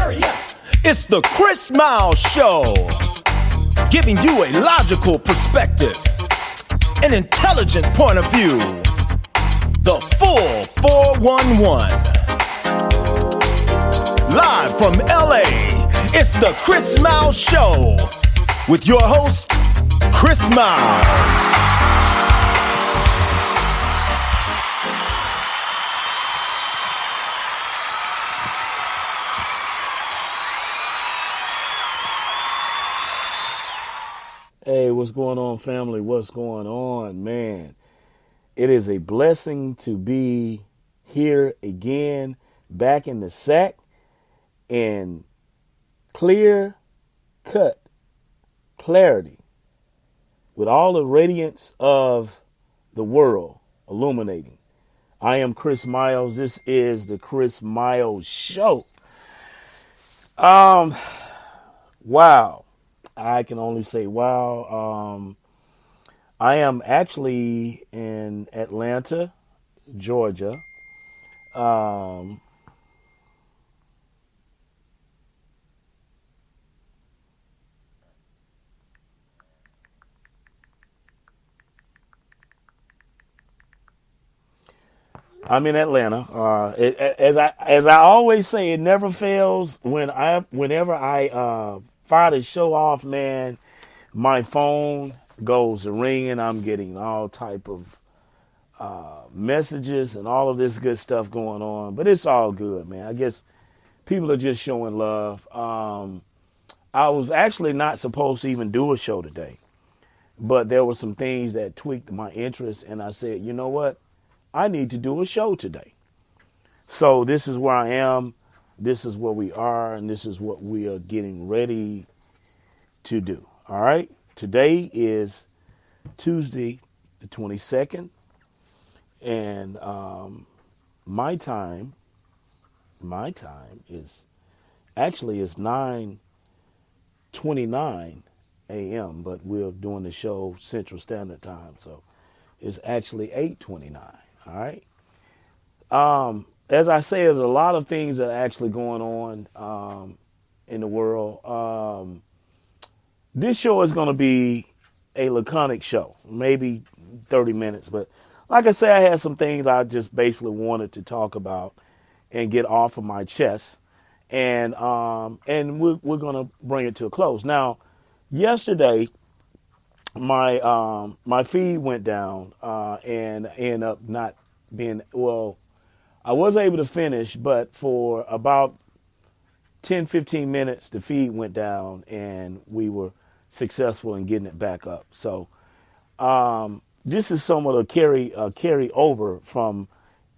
It's the Chris Miles Show, giving you a logical perspective, an intelligent point of view. The full 411. Live from LA, it's the Chris Miles Show with your host, Chris Miles. Hey, what's going on, family? What's going on, man? It is a blessing to be here again, back in the sack, in clear cut clarity, with all the radiance of the world illuminating. I am Chris Miles. This is the Chris Miles Show. Wow. I can only say wow. I am actually in Atlanta, Georgia. I'm in Atlanta. As I always say, it never fails. Whenever I fire the show off, man, my phone goes ringing. I'm getting all type of messages and all of this good stuff going on. But it's all good, man. I guess people are just showing love. I was actually not supposed to even do a show today, but there were some things that tweaked my interest, and I said, you know what? I need to do a show today. So this is where I am. This is where we are, and this is what we are getting ready to do. All right. Today is Tuesday, the 22nd, and my time is actually it's 9:29 a.m., but we're doing the show Central Standard Time, so it's actually 8:29. All right. As I say, there's a lot of things that are actually going on in the world. This show is going to be a laconic show, maybe 30 minutes. But like I say, I had some things I just basically wanted to talk about and get off of my chest. And we're going to bring it to a close. Now, yesterday, my feed went down and ended up not being, well, I was able to finish, but for about 10, 15 minutes, the feed went down and we were successful in getting it back up. So this is somewhat a carry over from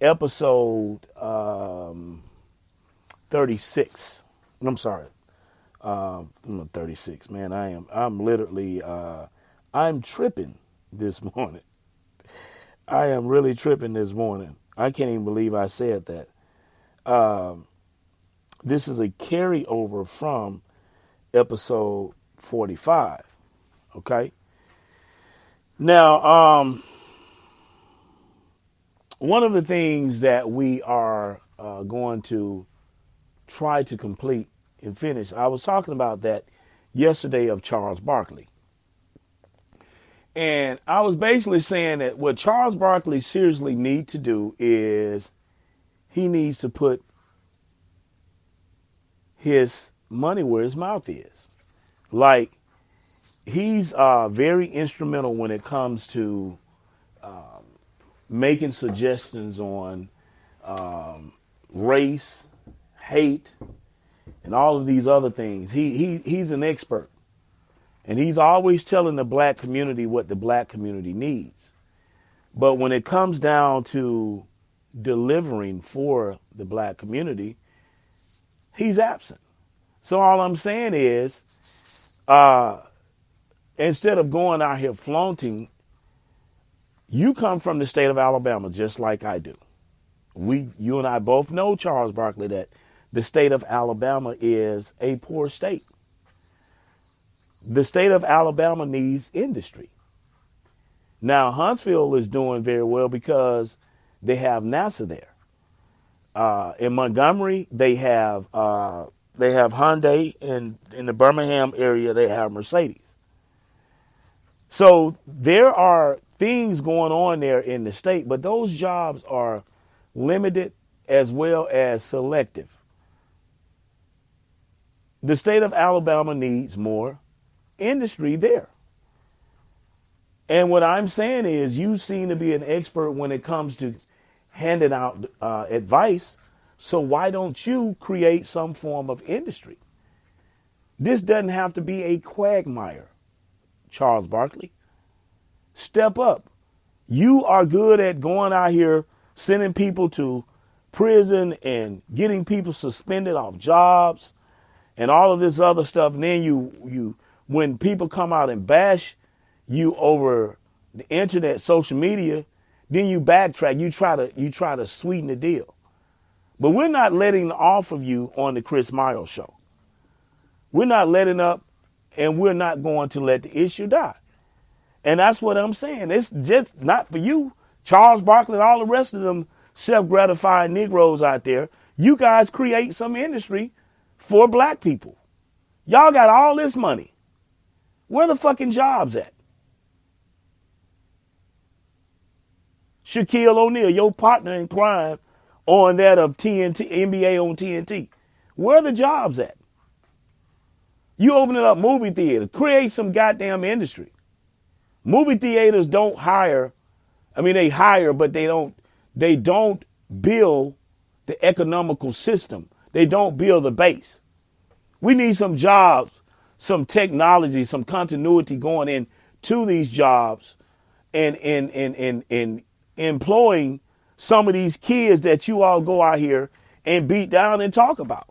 episode 36. I'm sorry. 36, man. I'm literally, I'm tripping this morning. I am really tripping this morning. I can't even believe I said that. This is a carryover from episode 45. Okay. Now, one of the things that we are going to try to complete and finish, I was talking about that yesterday of Charles Barkley. And I was basically saying that what Charles Barkley seriously needs to do is he needs to put his money where his mouth is. Like, he's very instrumental when it comes to making suggestions on race, hate, and all of these other things. He's an expert. And he's always telling the black community what the black community needs. But when it comes down to delivering for the black community, he's absent. So all I'm saying is, instead of going out here flaunting, you come from the state of Alabama just like I do. You and I both know, Charles Barkley, that the state of Alabama is a poor state. The state of Alabama needs industry. Now, Huntsville is doing very well because they have NASA there. In Montgomery, they have they have Hyundai, and in the Birmingham area, they have Mercedes. So there are things going on there in the state, but those jobs are limited as well as selective. The state of Alabama needs more industry there. And what I'm saying is, you seem to be an expert when it comes to handing out advice. So why don't you create some form of industry? This doesn't have to be a quagmire, Charles Barkley. Step up. You are good at going out here, sending people to prison and getting people suspended off jobs and all of this other stuff. And then you when people come out and bash you over the internet, social media, then you backtrack. You try to sweeten the deal. But we're not letting off of you on the Chris Miles show. We're not letting up, and we're not going to let the issue die. And that's what I'm saying. It's just not for you, Charles Barkley, and all the rest of them self-gratifying Negroes out there. You guys create some industry for black people. Y'all got all this money. Where the fucking jobs at? Shaquille O'Neal, your partner in crime on that of TNT, NBA on TNT. Where are the jobs at? You opening up movie theaters, create some goddamn industry. Movie theaters don't hire. I mean, they hire, but they don't build the economical system. They don't build the base. We need some jobs, some technology, some continuity going in to these jobs and employing some of these kids that you all go out here and beat down and talk about.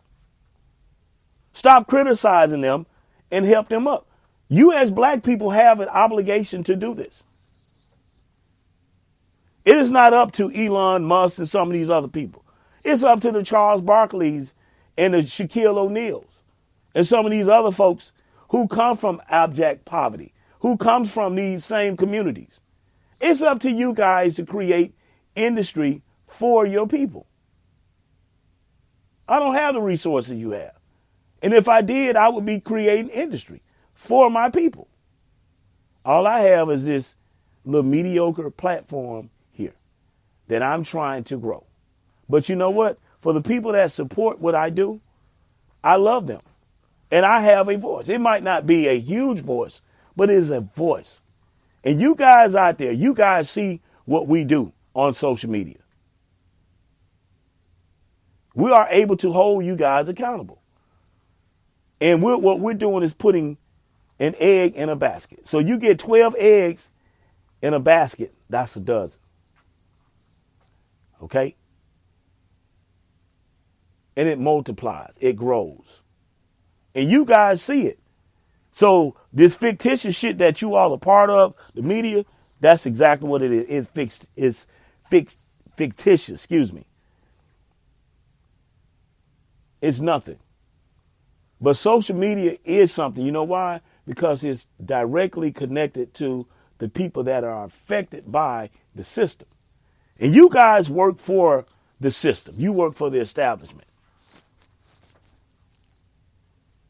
Stop criticizing them and help them up. You as black people have an obligation to do this. It is not up to Elon Musk and some of these other people. It's up to the Charles Barkleys and the Shaquille O'Neals and some of these other folks who come from abject poverty, who comes from these same communities. It's up to you guys to create industry for your people. I don't have the resources you have. And if I did, I would be creating industry for my people. All I have is this little mediocre platform here that I'm trying to grow. But you know what? For the people that support what I do, I love them. And I have a voice. It might not be a huge voice, but it is a voice. And you guys out there, you guys see what we do on social media. We are able to hold you guys accountable. And what we're doing is putting an egg in a basket. So you get 12 eggs in a basket. That's a dozen. Okay? And it multiplies. It grows. And you guys see it. So this fictitious shit that you all are part of, the media, that's exactly what it is. It's fictitious, excuse me. It's nothing. But social media is something. You know why? Because it's directly connected to the people that are affected by the system. And you guys work for the system. You work for the establishment.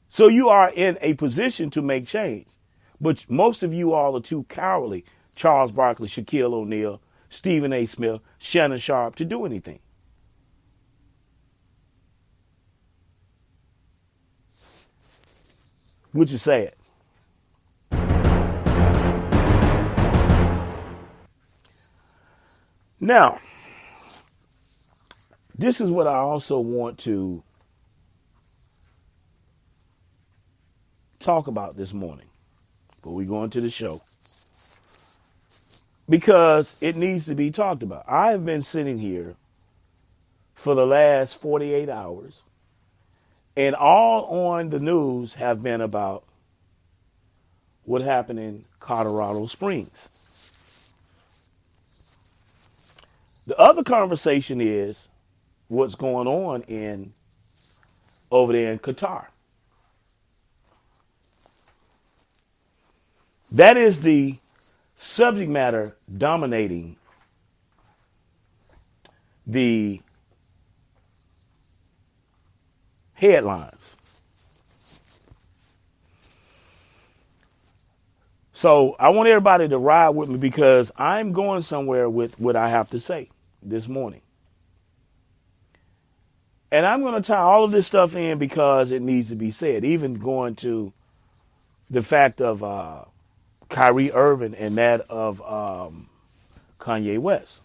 So you are in a position to make change. But most of you all are too cowardly, Charles Barkley, Shaquille O'Neal, Stephen A. Smith, Shannon Sharp, to do anything. Which is sad. Now, this is what I also want to talk about this morning before we go into the show, because it needs to be talked about. I have been sitting here for the last 48 hours, and all on the news have been about what happened in Colorado Springs. The other conversation is what's going on over there in Qatar. That is the subject matter dominating the headlines. So I want everybody to ride with me because I'm going somewhere with what I have to say this morning. And I'm going to tie all of this stuff in because it needs to be said, even going to the fact of Kyrie Irving and that of Kanye West.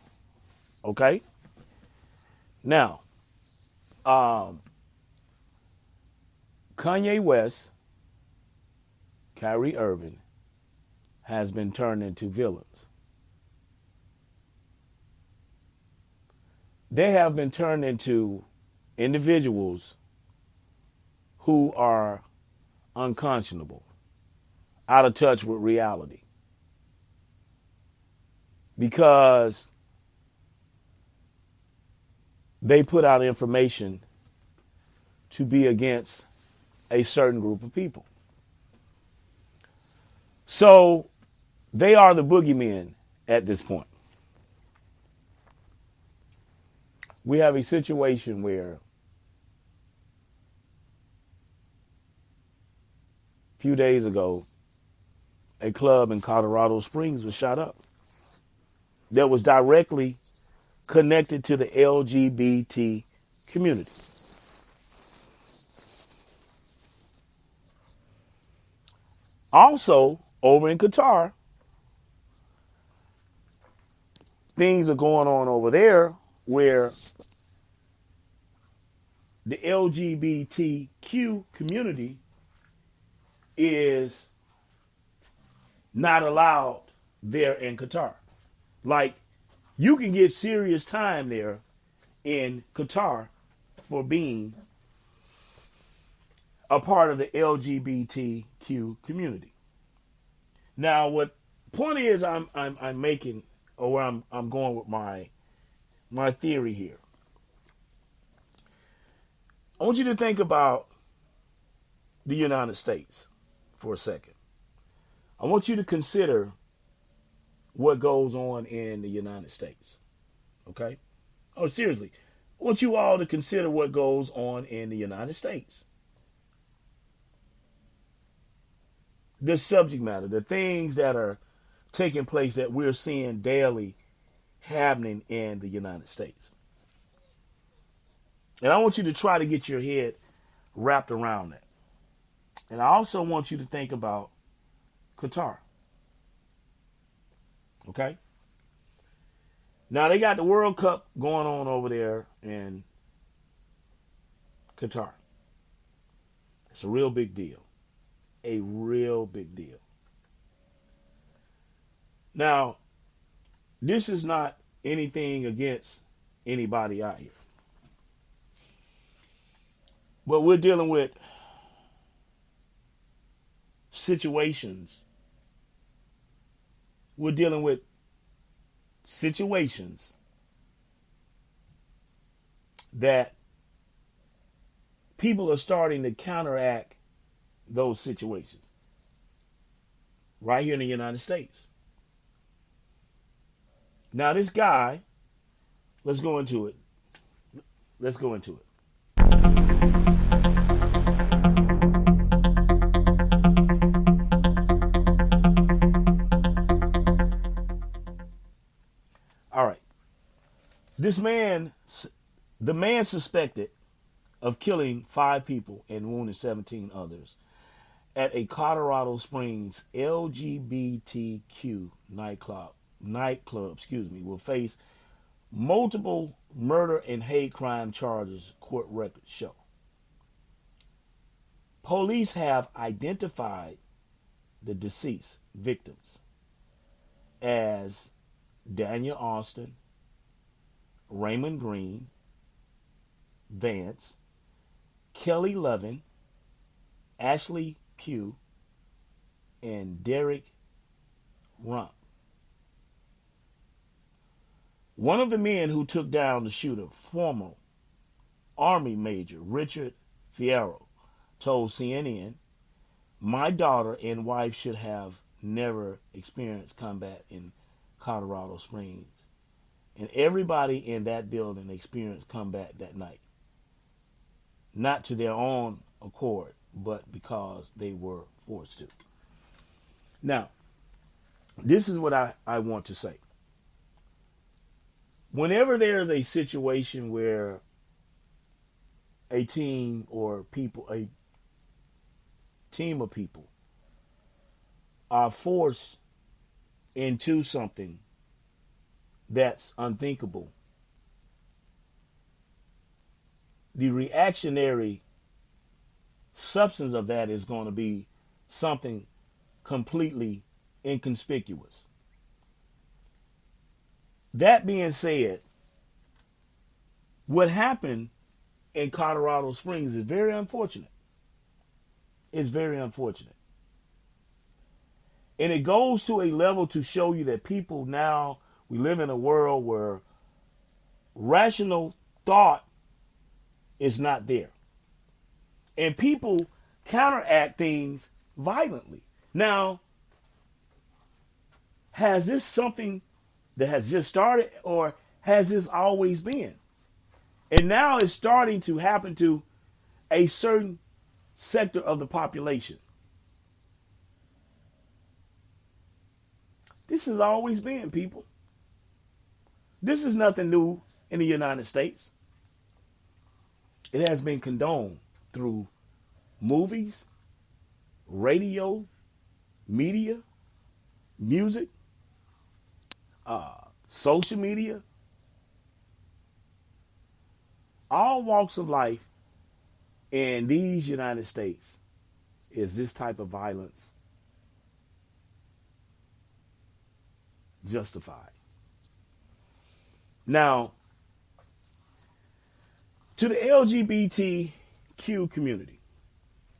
Okay? Now, Kanye West, Kyrie Irving, has been turned into villains. They have been turned into individuals who are unconscionable, out of touch with reality. Because they put out information to be against a certain group of people. So they are the boogeymen at this point. We have a situation where a few days ago, a club in Colorado Springs was shot up that was directly connected to the LGBT community. Also, over in Qatar, things are going on over there where the LGBTQ community is not allowed there in Qatar. Like, you can get serious time there in Qatar for being a part of the LGBTQ community. Now, what point is I'm making, or where I'm going with my theory here. I want you to think about the United States for a second. I want you to consider what goes on in the United States. Okay? Oh, seriously. I want you all to consider what goes on in the United States. The subject matter, the things that are taking place that we're seeing daily happening in the United States. And I want you to try to get your head wrapped around that. And I also want you to think about Qatar. Okay? Now they got the World Cup going on over there in Qatar. It's a real big deal. A real big deal. Now, this is not anything against anybody out here. But we're dealing with situations. We're dealing with situations that people are starting to counteract those situations right here in the United States. Now, this guy, let's go into it. Let's go into it. All right. The man suspected of killing 5 people and wounding 17 others at a Colorado Springs LGBTQ nightclub, will face multiple murder and hate crime charges, court records show. Police have identified the deceased victims as Daniel Austin, Raymond Green, Vance, Kelly Levin, Ashley Pugh, and Derek Rump. One of the men who took down the shooter, former Army Major Richard Fierro, told CNN, "My daughter and wife should have never experienced combat in Colorado Springs, and everybody in that building experienced combat that night. Not to their own accord, but because they were forced to." Now, This is what I want to say. Whenever there is a situation where a team or people, a team of people are forced into something that's unthinkable, the reactionary substance of that is going to be something completely inconspicuous. That being said, what happened in Colorado Springs is very unfortunate. It's very unfortunate. And it goes to a level to show you that people now, we live in a world where rational thought is not there. And people counteract things violently. Now, has this something that has just started, or has this always been? And now it's starting to happen to a certain sector of the population. This has always been, people. This is nothing new in the United States. It has been condoned through movies, radio, media, music, social media, all walks of life in these United States is this type of violence justified. Now, to the LGBTQ community,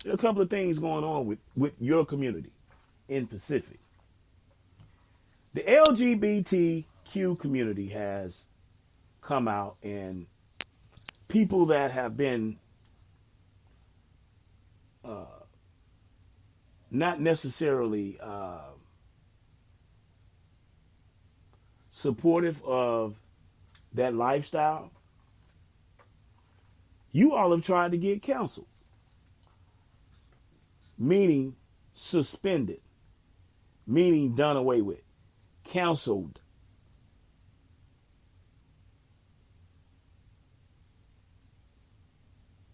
there are a couple of things going on with your community in Pacific. The LGBTQ community has come out, and people that have been not necessarily supportive of that lifestyle, you all have tried to get canceled, meaning suspended, meaning done away with, canceled.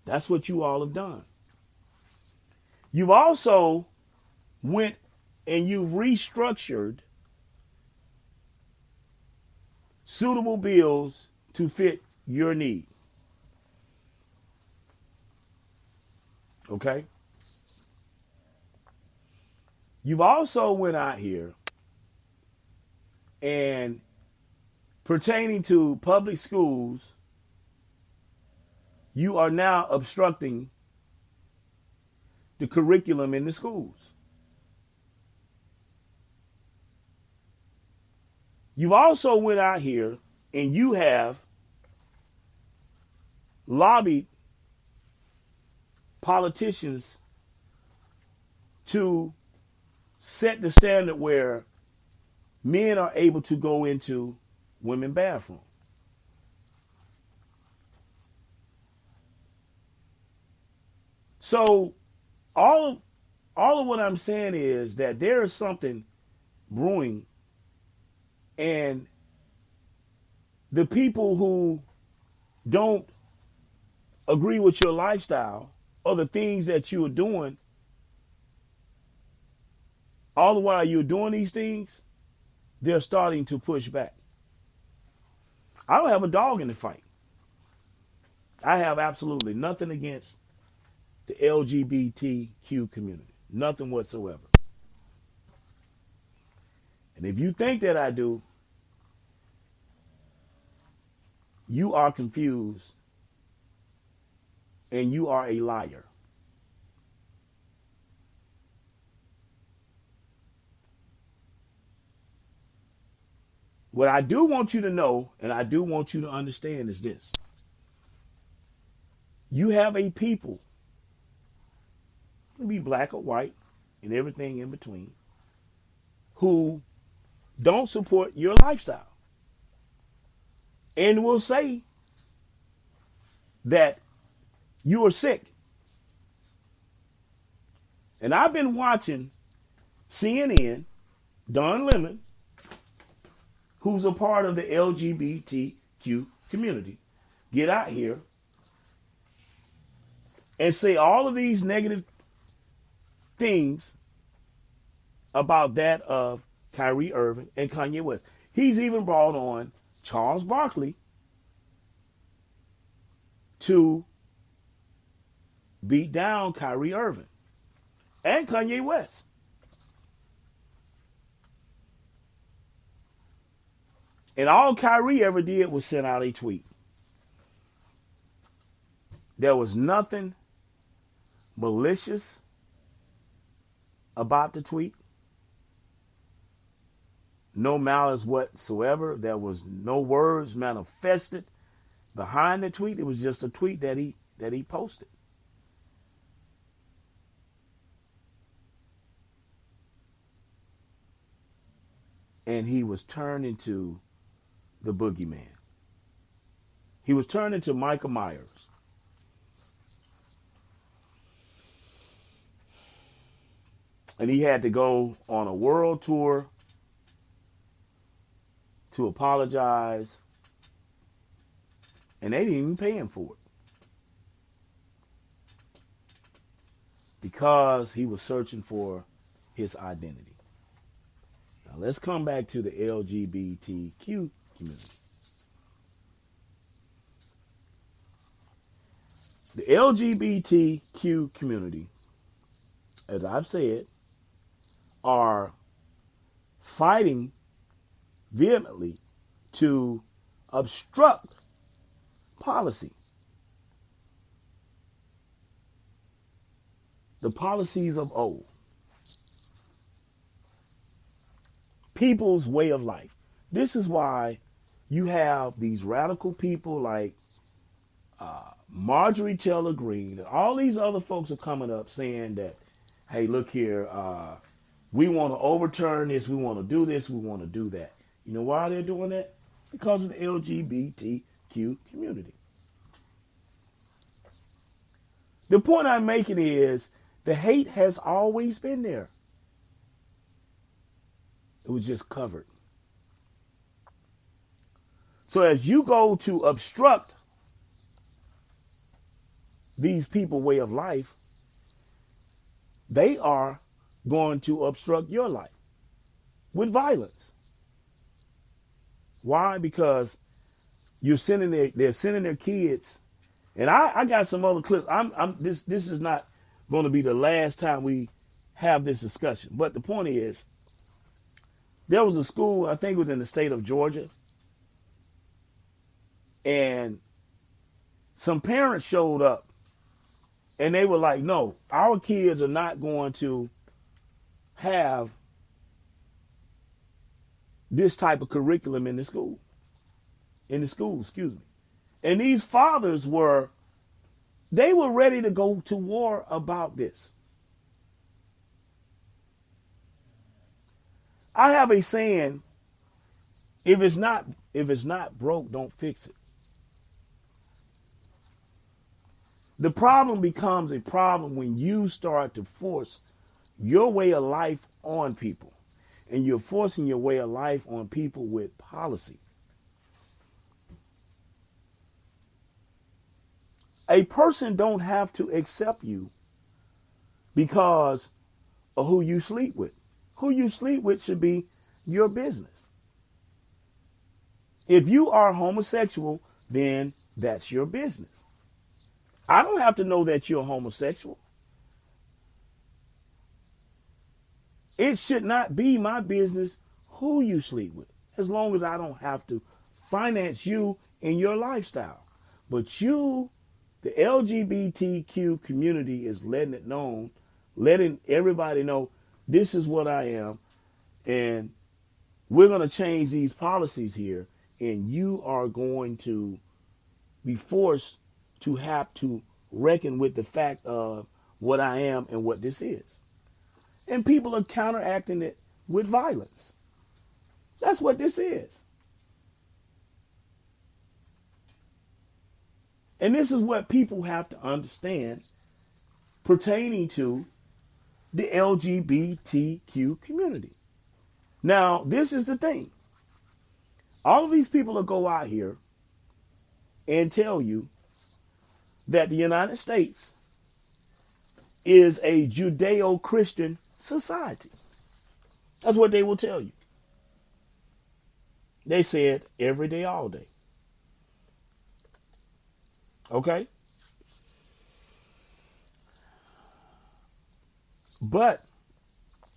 That's what you all have done. You've also went and you've restructured suitable bills to fit your need. Okay? You've also went out here and pertaining to public schools, you are now obstructing the curriculum in the schools. You've also went out here and you have lobbied politicians to set the standard where men are able to go into women's bathroom. So all of what I'm saying is that there is something brewing, and the people who don't agree with your lifestyle or the things that you are doing, all the while you're doing these things, they're starting to push back. I don't have a dog in the fight. I have absolutely nothing against the LGBTQ community. Nothing whatsoever. And if you think that I do, you are confused and you are a liar. What I do want you to know, and I do want you to understand, is this. You have a people, it can be black or white and everything in between, who don't support your lifestyle and will say that you are sick. And I've been watching CNN, Don Lemon, who's a part of the LGBTQ community, get out here and say all of these negative things about that of Kyrie Irving and Kanye West. He's even brought on Charles Barkley to beat down Kyrie Irving and Kanye West. And all Kyrie ever did was send out a tweet. There was nothing malicious about the tweet. No malice whatsoever. There was no words manifested behind the tweet. It was just a tweet that he posted. And he was turned into the boogeyman. He was turned into Michael Myers. And he had to go on a world tour to apologize. And they didn't even pay him for it. Because he was searching for his identity. Now let's come back to the LGBTQ community. The LGBTQ community, as I've said, are fighting vehemently to obstruct policy. The policies of old. People's way of life. This is why you have these radical people like Marjorie Taylor Greene and all these other folks are coming up saying that, hey, look here, we want to overturn this, we want to do this, we want to do that. You know why they're doing that? Because of the LGBTQ community. The point I'm making is the hate has always been there. It was just covered. So as you go to obstruct these people's way of life, they are going to obstruct your life with violence. Why? Because they're sending their kids, and I got some other clips. This is not going to be the last time we have this discussion. But the point is, there was a school, I think it was in the state of Georgia, and some parents showed up and they were like, no, our kids are not going to have this type of curriculum in the school. And these fathers were ready to go to war about this. I have a saying, if it's not broke, don't fix it. The problem becomes a problem when you start to force your way of life on people. And you're forcing your way of life on people with policy. A person don't have to accept you because of who you sleep with. Who you sleep with should be your business. If you are homosexual, then that's your business. I don't have to know that you're homosexual. It should not be my business who you sleep with, as long as I don't have to finance you in your lifestyle. But you, the LGBTQ community, is letting everybody know this is what I am, and we're going to change these policies here, and you are going to be forced to have to reckon with the fact of what I am and what this is. And people are counteracting it with violence. That's what this is. And this is what people have to understand pertaining to the LGBTQ community. Now, this is the thing. All of these people will go out here and tell you that the United States is a Judeo-Christian society. That's what they will tell you. They say it every day, all day. Okay? But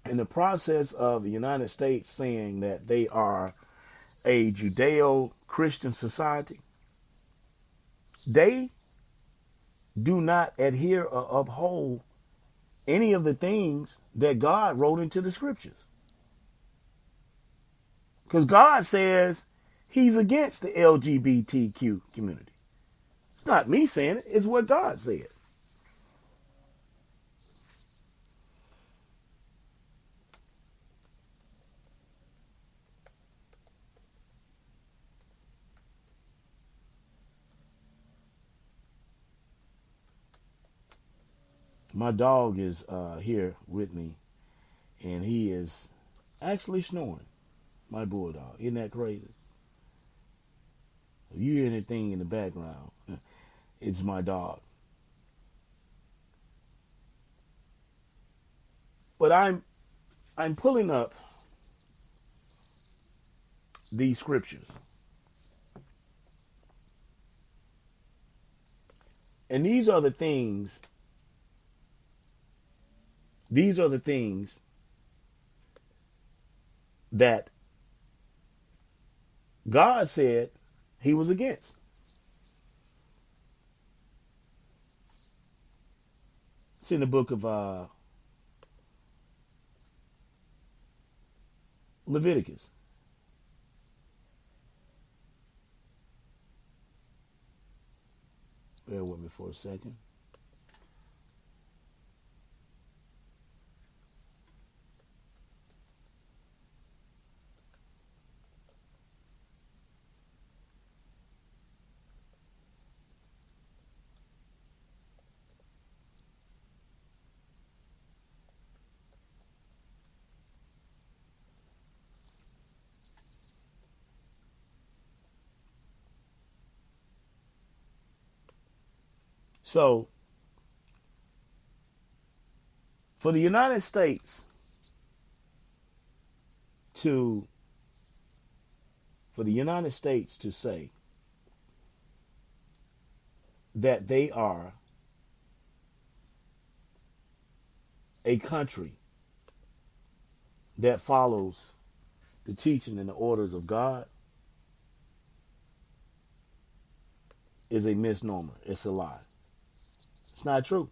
in the process of the United States saying that they are a Judeo-Christian society, they do not adhere or uphold any of the things that God wrote into the scriptures. Because God says he's against the LGBTQ community. It's not me saying it, it's what God said. My dog is here with me, and he is actually snoring. My bulldog. Isn't that crazy? If you hear anything in the background, it's my dog. But I'm pulling up these scriptures. And these are the things that God said he was against. It's in the book of Leviticus. Bear with me for a second. So, for the United States to say that they are a country that follows the teaching and the orders of God is a misnomer. It's a lie. It's not true.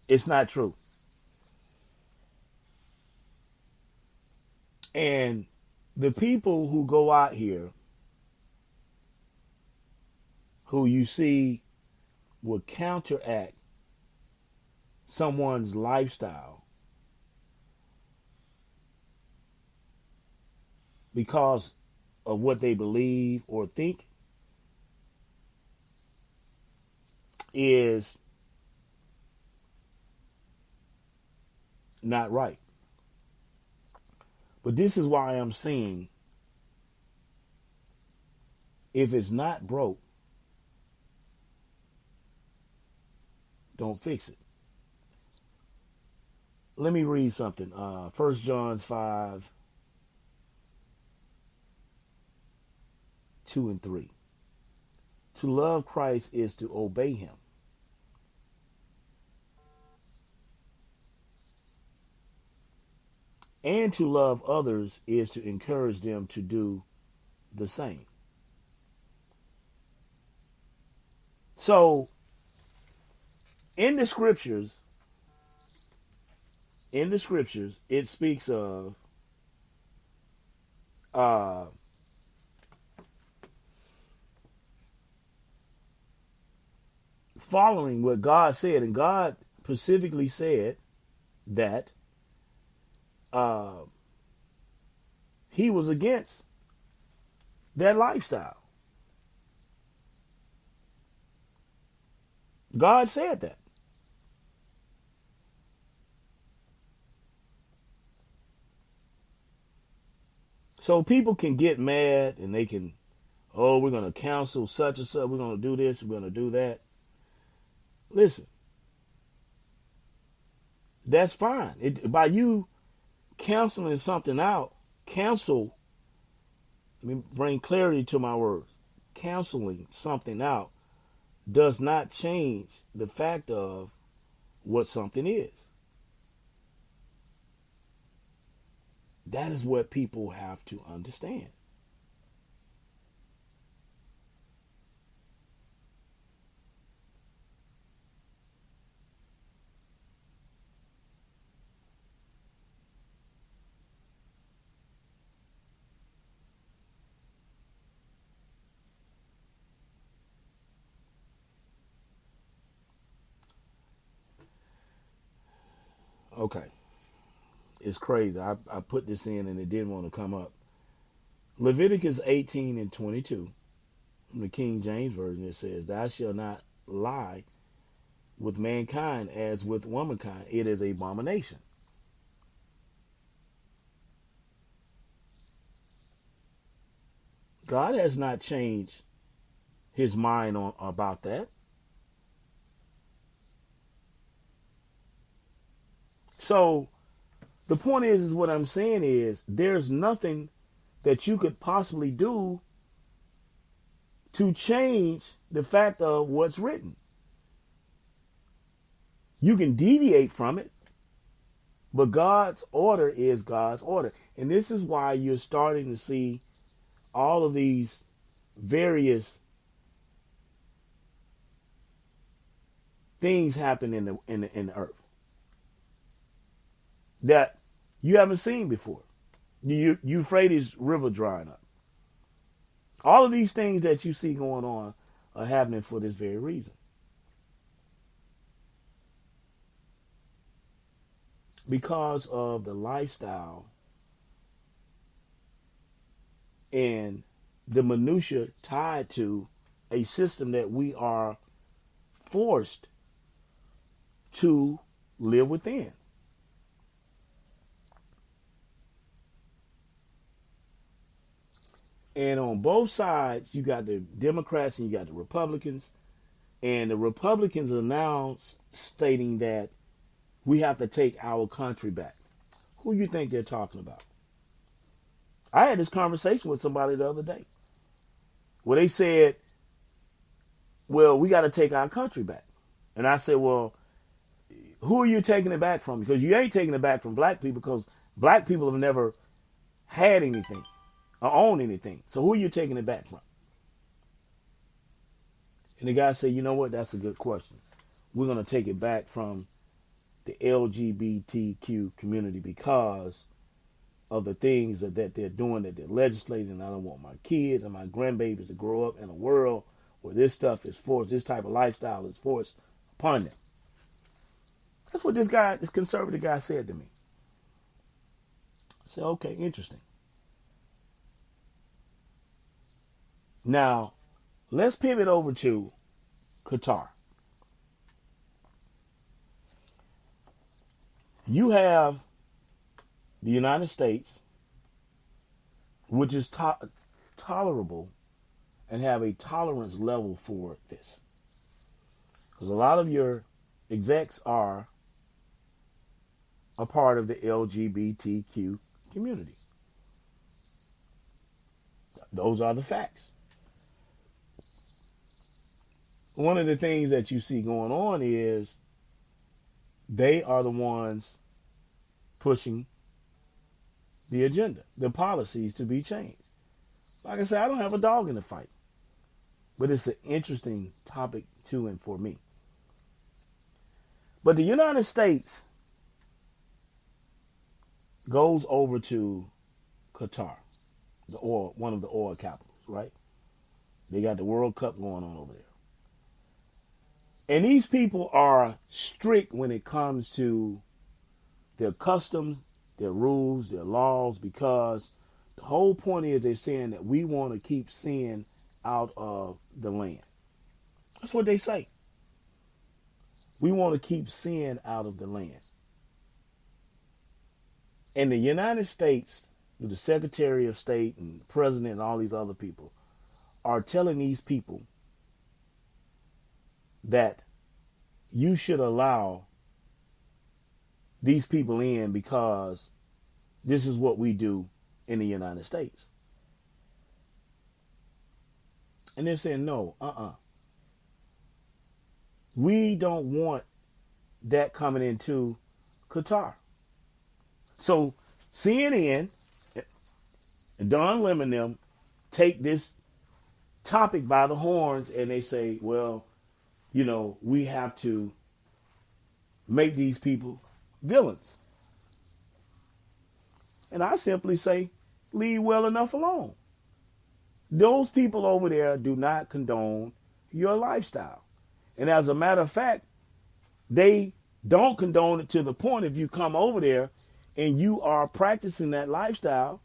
It's not true. And the people who go out here, who you see will counteract someone's lifestyle because of what they believe or think, is not right. But this is why I'm saying, if it's not broke, don't fix it. Let me read something. 1 John 5, 2 and 3. To love Christ is to obey him. And to love others is to encourage them to do the same. So, in the scriptures, it speaks of following what God said, and God specifically said that he was against that lifestyle. God said that. So people can get mad and they can, oh, we're going to cancel such and such. We're going to do this. We're going to do that. Listen, that's fine. By you canceling something out, cancel, let me bring clarity to my words. Canceling something out does not change the fact of what something is. That is what people have to understand. Okay. It's crazy. I put this in and it didn't want to come up. Leviticus 18 and 22, from the King James Version, it says, thou shalt not lie with mankind as with womankind. It is an abomination. God has not changed his mind about that. So the point is what I'm saying is there's nothing that you could possibly do to change the fact of what's written. You can deviate from it, but God's order is God's order. And this is why you're starting to see all of these various things happen in the earth that you haven't seen before. The Euphrates River drying up. All of these things that you see going on are happening for this very reason. Because of the lifestyle and the minutia tied to a system that we are forced to live within. And on both sides, you got the Democrats and you got the Republicans. And the Republicans are now stating that we have to take our country back. Who you think they're talking about? I had this conversation with somebody the other day where they said, well, we got to take our country back. And I said, well, who are you taking it back from? Because you ain't taking it back from black people, because black people have never had anything or owned anything. So who are you taking it back from? And the guy said, you know what? That's a good question. We're going to take it back from the LGBTQ community because of the things that they're doing, that they're legislating. I don't want my kids and my grandbabies to grow up in a world where this stuff is forced, this type of lifestyle is forced upon them. That's what this conservative guy said to me. I said, okay, interesting. Now, let's pivot over to Qatar. You have the United States, which is tolerable and have a tolerance level for this. Because a lot of your execs are a part of the LGBTQ community. Those are the facts. One of the things that you see going on is they are the ones pushing the agenda, the policies to be changed. Like I said, I don't have a dog in the fight, but it's an interesting topic to and for me. But the United States goes over to Qatar, one of the oil capitals, right? They got the World Cup going on over there. And these people are strict when it comes to their customs, their rules, their laws, because the whole point is they're saying that we want to keep sin out of the land. That's what they say. We want to keep sin out of the land. And the United States the Secretary of State and the President and all these other people are telling these people that you should allow these people in because this is what we do in the United States. And they're saying, no, we don't want that coming into Qatar. So CNN and Don Lemon them take this topic by the horns and they say, well, you know, we have to make these people villains. And I simply say, leave well enough alone. Those people over there do not condone your lifestyle. And as a matter of fact, they don't condone it to the point if you come over there and you are practicing that lifestyle,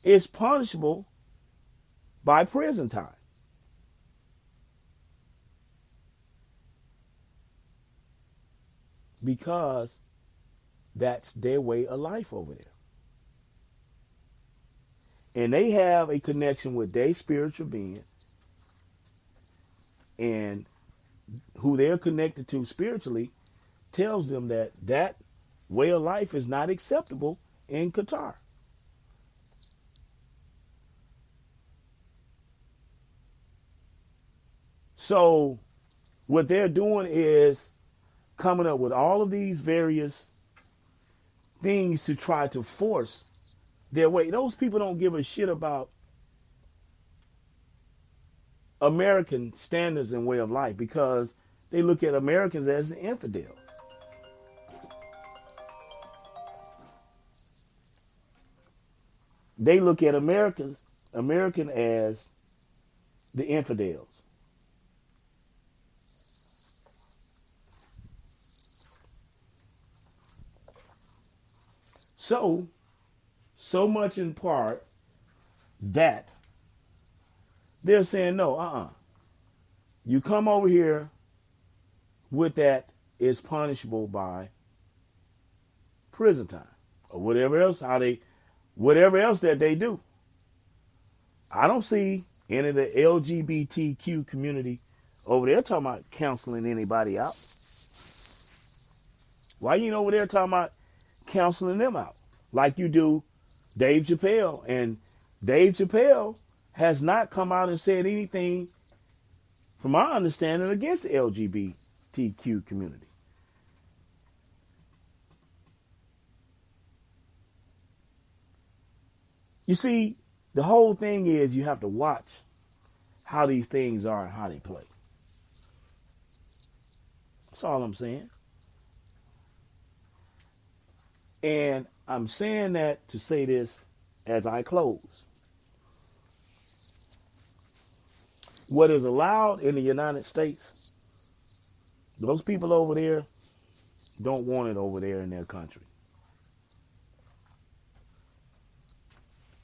it's punishable by prison time. Because that's their way of life over there. And they have a connection with their spiritual being and who they're connected to spiritually tells them that that way of life is not acceptable in Qatar. So what they're doing is coming up with all of these various things to try to force their way. Those people don't give a shit about American standards and way of life because they look at Americans as an infidel. They look at American as the infidels. So much in part that they're saying, no, you come over here with that is punishable by prison time or whatever else, whatever else that they do. I don't see any of the LGBTQ community over there talking about counseling anybody out. Why you over there talking about counseling them out like you do Dave Chappelle? And Dave Chappelle has not come out and said anything, from my understanding, against the LGBTQ community. You see, the whole thing is you have to watch how these things are and how they play. That's all I'm saying. And I'm saying that to say this as I close. What is allowed in the United States, those people over there don't want it over there in their country.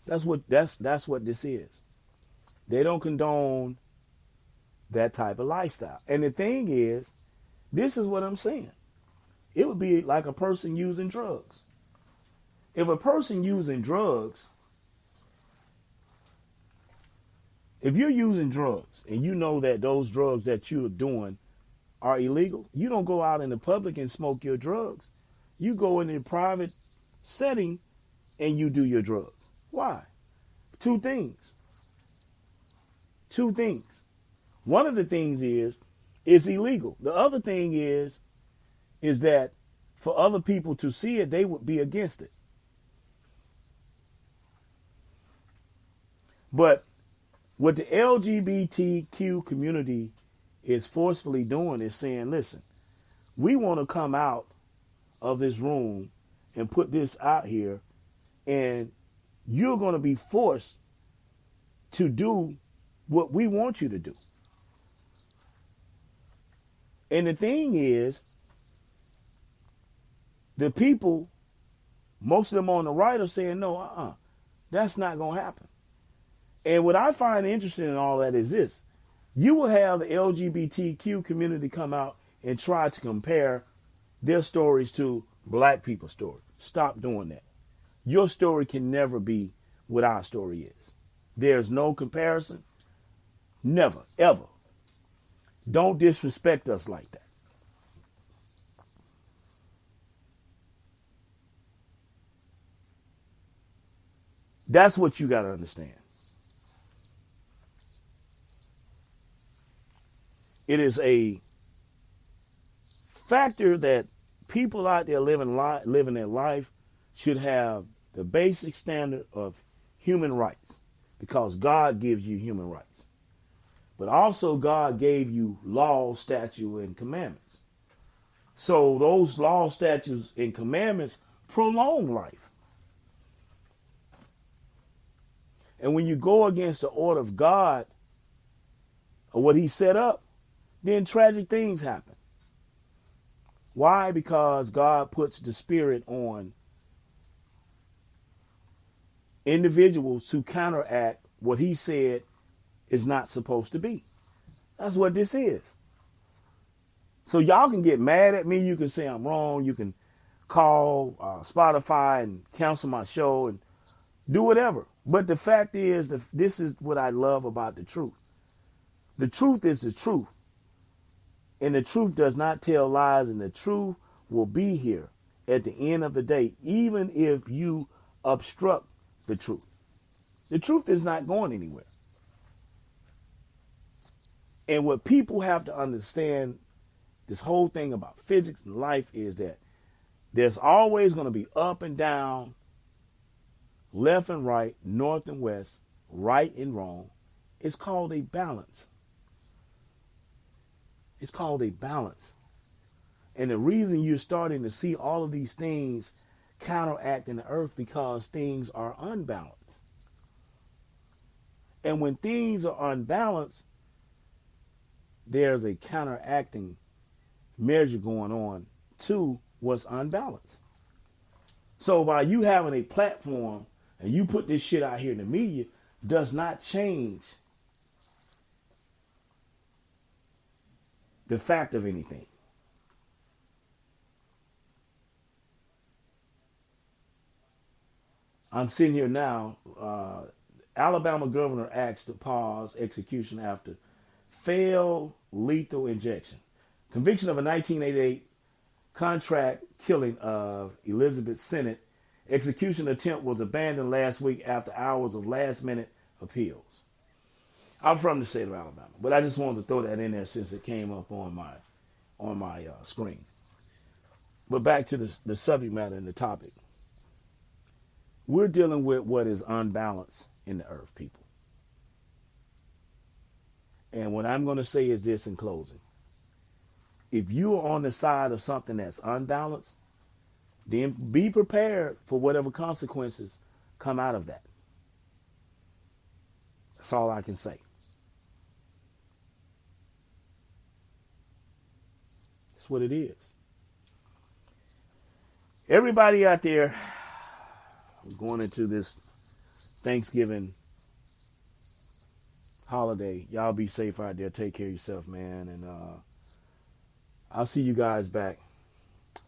That's what this is. They don't condone that type of lifestyle. And the thing is, this is what I'm saying. It would be like a person using drugs. If a person using drugs, if you're using drugs and you know that those drugs that you're doing are illegal, you don't go out in the public and smoke your drugs. You go in a private setting and you do your drugs. Why? Two things. One of the things is it's illegal. The other thing is that for other people to see it, they would be against it. But what the LGBTQ community is forcefully doing is saying, listen, we want to come out of this room and put this out here, and you're going to be forced to do what we want you to do. And the thing is, the people, most of them on the right are saying, no, that's not going to happen. And what I find interesting in all that is this. You will have the LGBTQ community come out and try to compare their stories to black people's stories. Stop doing that. Your story can never be what our story is. There's no comparison. Never, ever. Don't disrespect us like that. That's what you got to understand. It is a factor that people out there living their life should have the basic standard of human rights, because God gives you human rights. But also God gave you laws, statutes, and commandments. So those laws, statutes, and commandments prolong life. And when you go against the order of God or what he set up, then tragic things happen. Why? Because God puts the spirit on individuals to counteract what he said is not supposed to be. That's what this is. So y'all can get mad at me. You can say I'm wrong. You can call Spotify and cancel my show and do whatever. But the fact is that this is what I love about the truth. The truth is the truth. And the truth does not tell lies, and the truth will be here at the end of the day, even if you obstruct the truth. The truth is not going anywhere. And what people have to understand, this whole thing about physics and life, is that there's always going to be up and down, left and right, north and west, right and wrong. It's called a balance. It's called a balance. And the reason you're starting to see all of these things counteract in the earth, because things are unbalanced. And when things are unbalanced, there's a counteracting measure going on to what's unbalanced. So by you having a platform and you put this shit out here in the media does not change the fact of anything. I'm sitting here now. Alabama governor asked to pause execution after failed lethal injection. Conviction of a 1988 contract killing of Elizabeth Sennett. Execution attempt was abandoned last week after hours of last-minute appeals. I'm from the state of Alabama, but I just wanted to throw that in there since it came up on my screen. But back to the subject matter and the topic. We're dealing with what is unbalanced in the earth, people. And what I'm going to say is this in closing. If you are on the side of something that's unbalanced, then be prepared for whatever consequences come out of that. That's all I can say. That's what it is. Everybody out there going into this Thanksgiving holiday, y'all be safe out there. Take care of yourself, man. And I'll see you guys back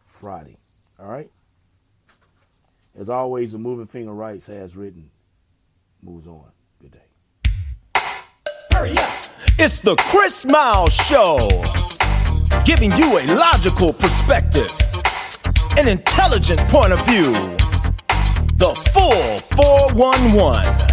Friday. All right? As always, the moving finger writes as written, moves on. Good day. Hurry up. It's the Chris Miles Show, giving you a logical perspective, an intelligent point of view. The full 411.